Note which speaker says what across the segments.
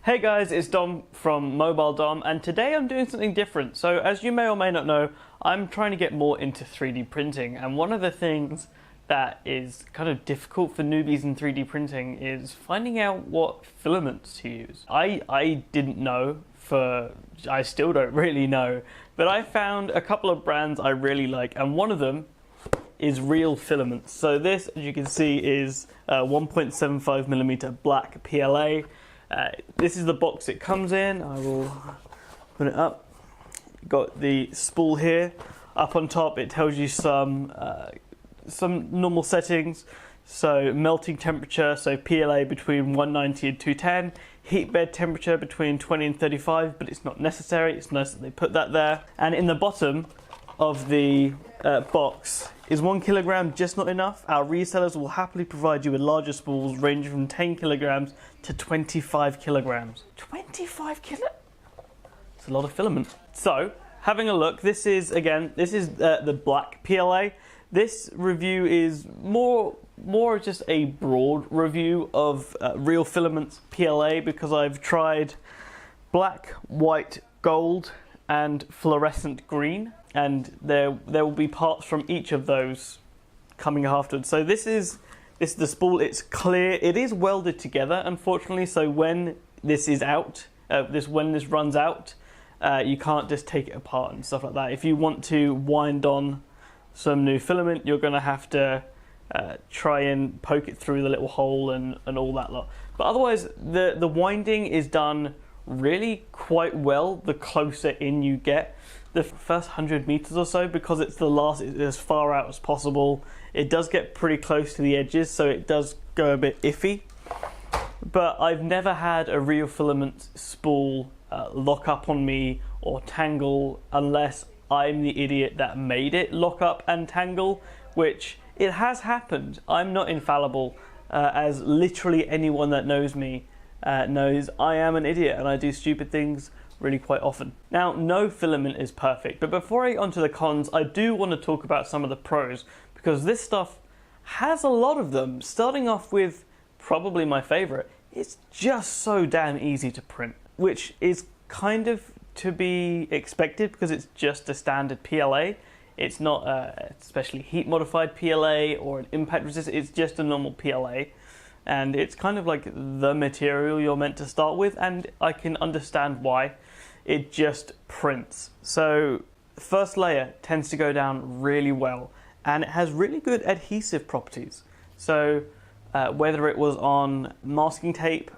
Speaker 1: Hey guys, it's Dom from Mobile Dom, and today I'm doing something different. So as you may or may not know, I'm trying to get more into 3D printing, and one of the things that is kind of difficult for newbies in 3D printing is finding out what filaments to use. I didn't know, I still don't really know, but I found a couple of brands I really like, and one of them is Real-Filaments. So this, as you can see, is 1.75mm black PLA. This is the box it comes in. I will put it up. Got the spool here. Up on top it tells you some normal settings. So melting temperature, so PLA between 190 and 210. Heat bed temperature between 20 and 35, but it's not necessary. It's nice that they put that there. And in the bottom of the box, is 1 kilogram just not enough? Our resellers will happily provide you with larger spools ranging from 10 kilograms to 25 kilograms. 25 kilo? It's a lot of filament. So, having a look, this is the black PLA. This review is more just a broad review of Real-Filaments PLA because I've tried black, white, gold, and fluorescent green, and there will be parts from each of those coming afterwards. So this is the spool. It's clear. It is welded together, unfortunately. So when this is out, when this runs out, you can't just take it apart and stuff like that. If you want to wind on some new filament, you're going to have to try and poke it through the little hole and all that lot. But otherwise, the winding is done really quite well the closer in you get. The first 100 meters or so, because it's as far out as possible, it does get pretty close to the edges, so it does go a bit iffy. But I've never had a Real-Filament spool lock up on me or tangle unless I'm the idiot that made it lock up and tangle, which it has happened. I'm not infallible, as literally anyone that knows me knows I am an idiot and I do stupid things really quite often. Now, no filament is perfect, but before I get onto the cons, I do want to talk about some of the pros, because this stuff has a lot of them. Starting off with probably my favorite, it's just so damn easy to print, which is kind of to be expected because it's just a standard PLA. It's not especially heat modified PLA or an impact resistant, it's just a normal PLA. And it's kind of like the material you're meant to start with, and I can understand why. It just prints. So the first layer tends to go down really well, and it has really good adhesive properties. So whether it was on masking tape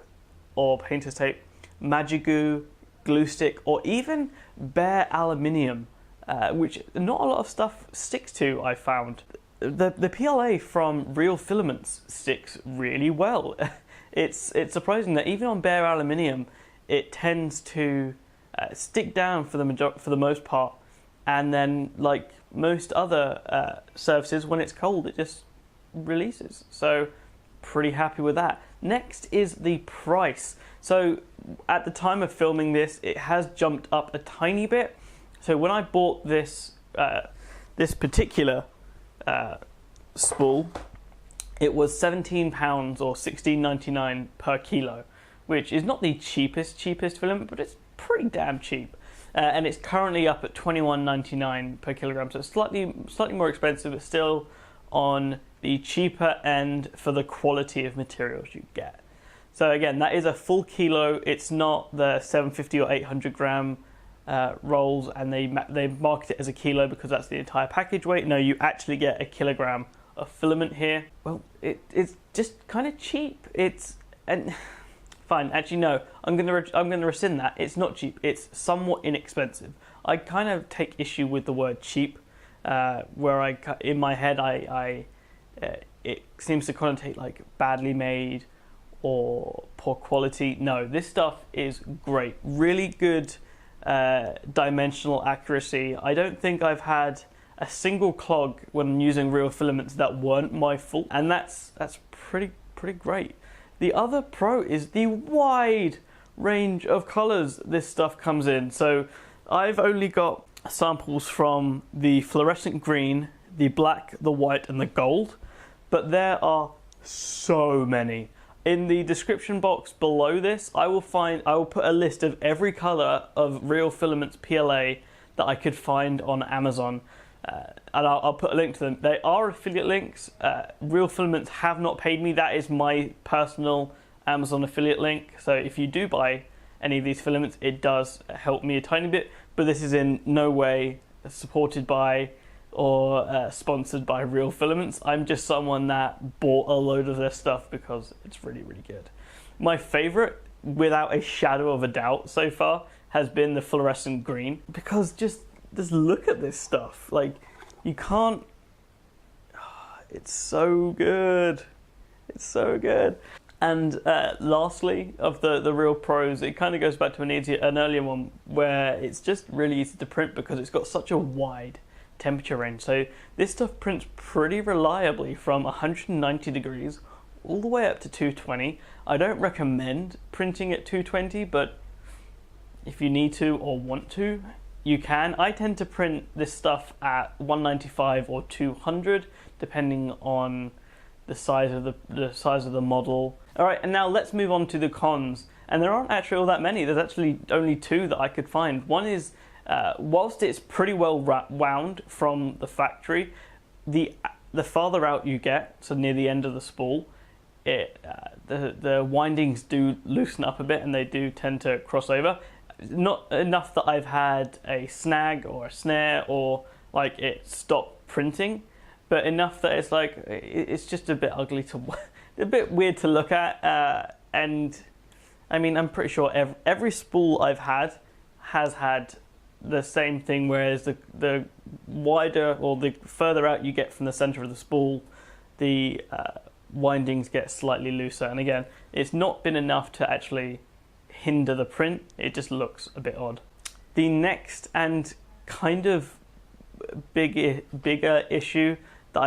Speaker 1: or painter's tape, magic glue, glue stick, or even bare aluminium, which not a lot of stuff sticks to, I found. The PLA from Real-Filaments sticks really well. It's surprising that even on bare aluminium, it tends to stick down for the most part, and then, like most other surfaces, when it's cold, it just releases. So pretty happy with that. Next is the price. So at the time of filming this, it has jumped up a tiny bit. So when I bought this particular spool, it was £17 or £16.99 per kilo, which is not the cheapest filament, but it's pretty damn cheap. And it's currently up at £21.99 per kilogram, so it's slightly more expensive, but still on the cheaper end for the quality of materials you get. So again, that is a full kilo. It's not the 750 or 800 gram rolls, and they market it as a kilo because that's the entire package weight. No, you actually get a kilogram of filament here. Well, it's just kind of cheap. Fine, actually no, I'm gonna rescind that. It's not cheap. It's somewhat inexpensive. I kind of take issue with the word cheap, where in my head it seems to connotate like badly made or poor quality. No, this stuff is great. Really good dimensional accuracy. I don't think I've had a single clog when using Real-Filaments that weren't my fault, and that's pretty great. The other pro is the wide range of colors this stuff comes in. So I've only got samples from the fluorescent green, the black, the white, and the gold, but there are so many. In the description box below this, I will put a list of every color of Real-Filaments PLA that I could find on Amazon. And I'll put a link to them. They are affiliate links. Real-Filaments have not paid me. That is my personal Amazon affiliate link. So if you do buy any of these filaments, it does help me a tiny bit. But this is in no way supported by or sponsored by Real-Filaments. I'm just someone that bought a load of their stuff because it's really, really good. My favorite, without a shadow of a doubt so far, has been the fluorescent green, because just look at this stuff. Like, you can't, it's so good. It's so good. And lastly, of the real pros, it kind of goes back to an earlier one where it's just really easy to print because it's got such a wide temperature range. So this stuff prints pretty reliably from 190 degrees all the way up to 220. I don't recommend printing at 220, but if you need to or want to, you can. I tend to print this stuff at 195 or 200, depending on the size of the model. All right, and now let's move on to the cons. And there aren't actually all that many. There's actually only two that I could find. One is, whilst it's pretty well wound from the factory, the farther out you get, so near the end of the spool, the windings do loosen up a bit and they do tend to cross over. Not enough that I've had a snag or a snare or like it stopped printing, but enough that it's like it's just a bit ugly to, a bit weird to look at. And I mean, I'm pretty sure every spool I've had has had the same thing. Whereas the wider or the further out you get from the center of the spool, the windings get slightly looser. And again, it's not been enough to actually hinder the print. It just looks a bit odd. The next and kind of bigger issue that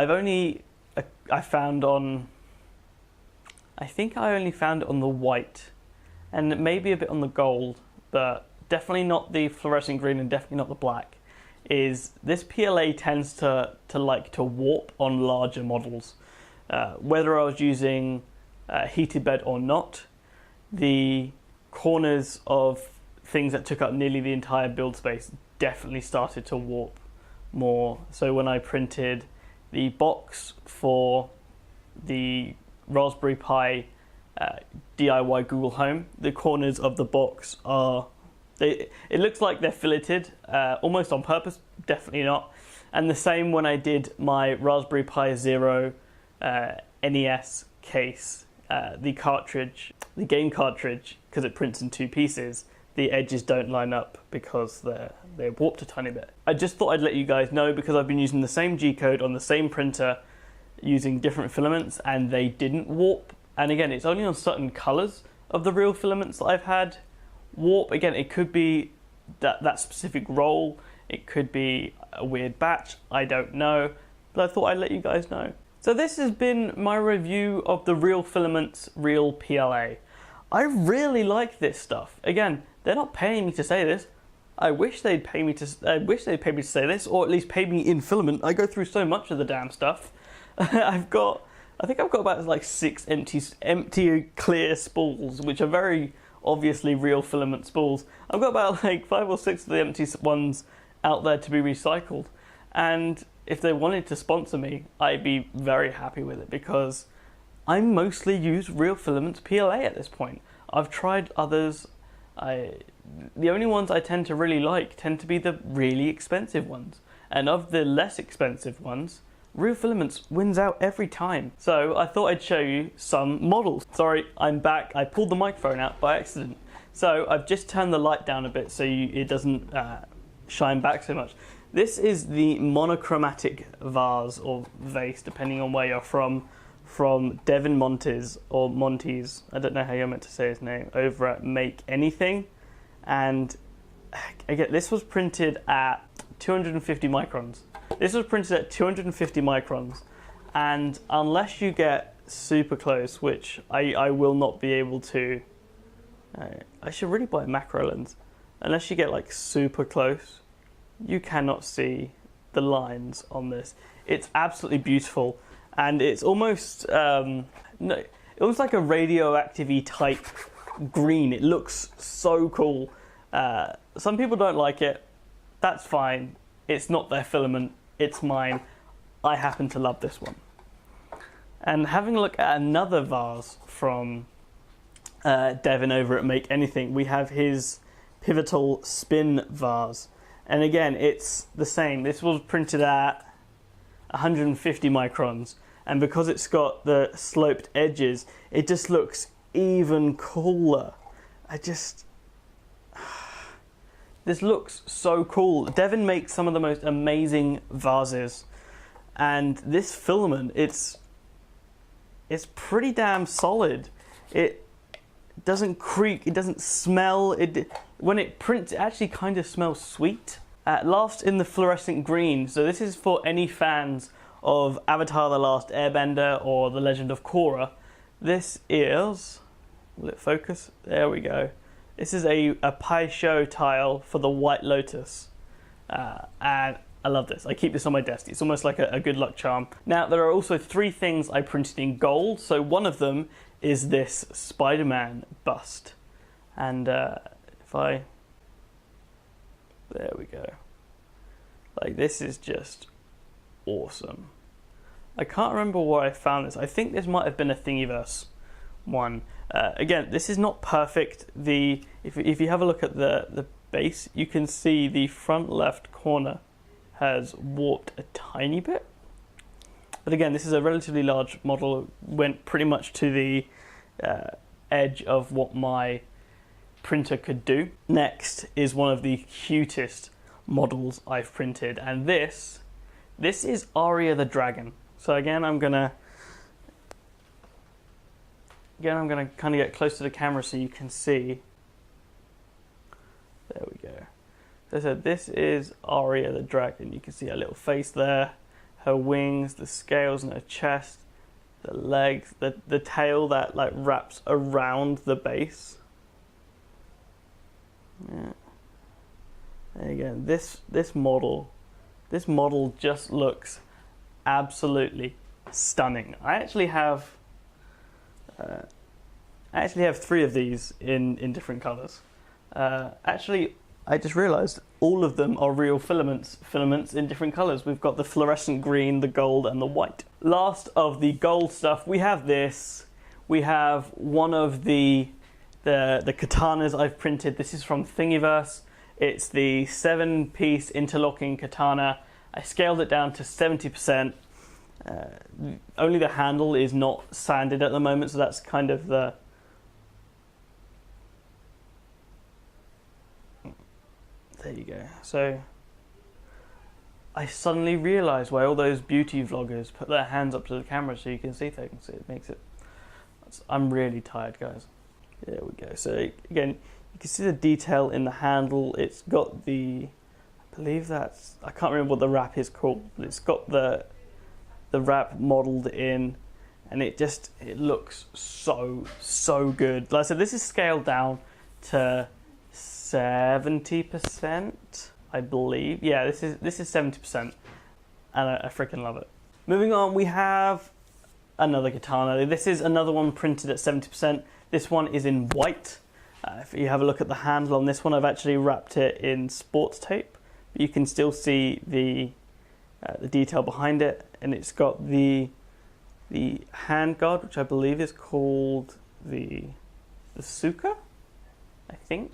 Speaker 1: I found on, I think I only found it on the white and maybe a bit on the gold, but definitely not the fluorescent green and definitely not the black, is this PLA tends to like to warp on larger models. Whether I was using heated bed or not, the corners of things that took up nearly the entire build space definitely started to warp more. So when I printed the box for the Raspberry Pi DIY Google Home, the corners of the box it looks like they're filleted, almost on purpose, definitely not. And the same when I did my Raspberry Pi Zero NES case, the game cartridge, because it prints in two pieces, the edges don't line up because they're warped a tiny bit. I just thought I'd let you guys know because I've been using the same G-code on the same printer using different filaments and they didn't warp. And again, it's only on certain colors of the Real-Filaments that I've had warp. Again, it could be that specific roll, it could be a weird batch, I don't know, but I thought I'd let you guys know. So this has been my review of the Real-Filaments Real PLA. I really like this stuff. Again, they're not paying me to say this. I wish they'd pay me to say this, or at least pay me in filament. I go through so much of the damn stuff. I think I've got about like 6 empty clear spools, which are very obviously Real-Filament spools. I've got about like 5 or 6 of the empty ones out there to be recycled. And if they wanted to sponsor me, I'd be very happy with it because I mostly use Real-Filaments PLA at this point. I've tried others. The only ones I tend to really like tend to be the really expensive ones. And of the less expensive ones, Real-Filaments wins out every time. So I thought I'd show you some models. Sorry, I'm back. I pulled the microphone out by accident. So I've just turned the light down a bit so it doesn't shine back so much. This is the monochromatic vase or vase, depending on where you're from Devin Montes or Montes, I don't know how you're meant to say his name, over at Make Anything. And again, this was printed at 250 microns. This was printed at 250 microns, and unless you get super close, which I will not be able to, I should really buy a macro lens. Unless you get like super close, you cannot see the lines on this. It's absolutely beautiful. And it's almost, It looks like a radioactive-y type green. It looks so cool. Some people don't like it. That's fine. It's not their filament. It's mine. I happen to love this one. And having a look at another vase from Devin over at Make Anything, we have his pivotal spin vase. And again, it's the same. This was printed at 150 microns. And because it's got the sloped edges, it just looks even cooler. This looks so cool. Devin makes some of the most amazing vases. And this filament, it's pretty damn solid. It doesn't creak, it doesn't smell. When it prints, it actually kind of smells sweet. Last in the fluorescent green. So this is for any fans of Avatar: The Last Airbender or The Legend of Korra. This is, will it focus? There we go. This is a Paisho tile for the White Lotus. And I love this. I keep this on my desk. It's almost like a good luck charm. Now, there are also 3 things I printed in gold. So one of them is this Spider-Man bust. And there we go. Like, this is just awesome. I can't remember where I found this. I think this might have been a Thingiverse one. Again, this is not perfect. If you have a look at the base, you can see the front left corner has warped a tiny bit. But again, this is a relatively large model. Went pretty much to the edge of what my printer could do. Next is one of the cutest models I've printed, and this is Arya the Dragon. So again, I'm gonna kind of get close to the camera so you can see. There we go. So this is Arya the Dragon. You can see her little face there, her wings, the scales on her chest, the legs, the tail that like wraps around the base. Yeah. And again, this model just looks absolutely stunning. I actually have 3 of these in different colors. Actually, I just realized all of them are Real-Filaments in different colors. We've got the fluorescent green, the gold, and the white. Last of the gold stuff, we have this. We have one of the katanas I've printed. This is from Thingiverse. It's the 7-piece interlocking katana. I scaled it down to 70%. Only the handle is not sanded at the moment, so that's kind of the... There you go. So I suddenly realised why all those beauty vloggers put their hands up to the camera so you can see things. It makes it... I'm really tired, guys. There we go. So again, you can see the detail in the handle. It's got the... I believe that's... I can't remember what the wrap is called, but it's got the wrap modelled in, and it looks so good. Like I said, this is scaled down to 70%, I believe. Yeah, this is 70%, and I freaking love it. Moving on, we have another katana. This is another one printed at 70%. This one is in white. If you have a look at the handle on this one, I've actually wrapped it in sports tape. But you can still see the detail behind it, and it's got the hand guard, which I believe is called the suka, I think.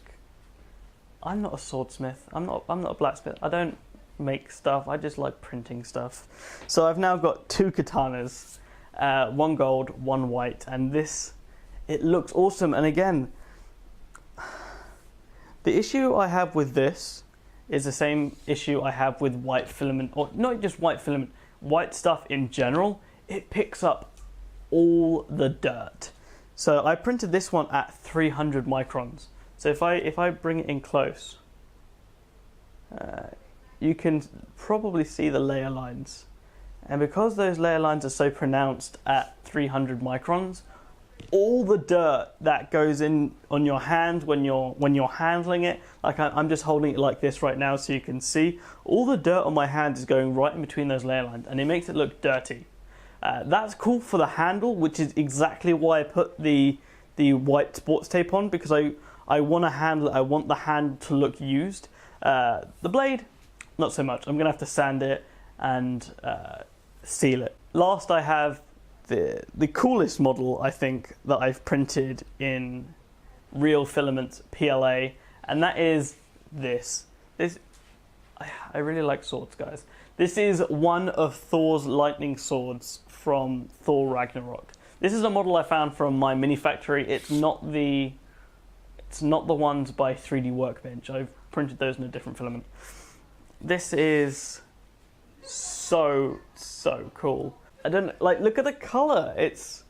Speaker 1: I'm not a swordsmith. I'm not a blacksmith. I don't make stuff. I just like printing stuff. So I've now got 2 katanas, one gold, one white, and it looks awesome. And again, the issue I have with this is the same issue I have with white filament, or not just white filament, white stuff in general. It picks up all the dirt. So I printed this one at 300 microns. So if I bring it in close, you can probably see the layer lines. And because those layer lines are so pronounced at 300 microns, all the dirt that goes in on your hand when you're handling it, like I'm just holding it like this right now so you can see, all the dirt on my hand is going right in between those layer lines, and it makes it look dirty. That's cool for the handle, which is exactly why I put the white sports tape on, because I want to handle it. I want the hand to look used. The blade, not so much. I'm going to have to sand it and seal it. Last, I have the coolest model, I think, that I've printed in Real-Filament PLA, and that is this. I really like swords, guys. This is one of Thor's lightning swords from Thor Ragnarok. This is a model I found from my mini factory. It's not the ones by 3D Workbench. I've printed those in a different filament. This is so cool. I don't like. Look at the color. It's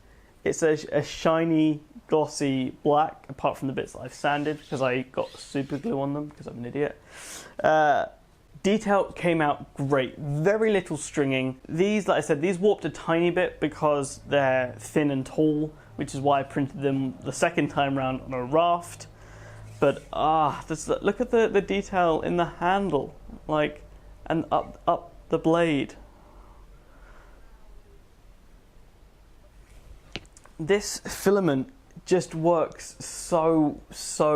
Speaker 1: a shiny, glossy black. Apart from the bits that I've sanded because I got super glue on them because I'm an idiot. Detail came out great. Very little stringing. These, like I said, these warped a tiny bit because they're thin and tall, which is why I printed them the second time round on a raft. But look at the detail in the handle, like, and up the blade. This filament just works so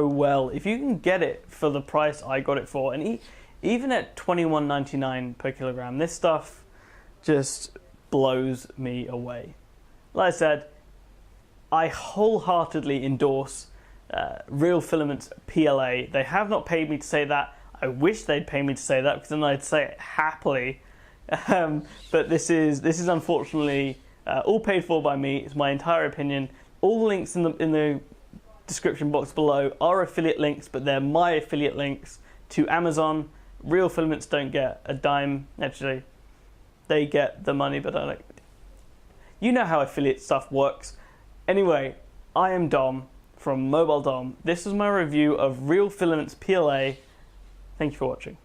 Speaker 1: well. If you can get it for the price I got it for, and even at $21.99 per kilogram, this stuff just blows me away. Like I said, I wholeheartedly endorse Real-Filaments PLA. They have not paid me to say that. I wish they'd pay me to say that, because then I'd say it happily. But this is unfortunately all paid for by me. It's my entire opinion. All the links in the description box below are affiliate links, but they're my affiliate links to Amazon. Real-Filaments don't get a dime. Actually, they get the money, but I don't. You know how affiliate stuff works. Anyway, I am Dom from Mobile Dom. This is my review of Real-Filaments PLA. Thank you for watching.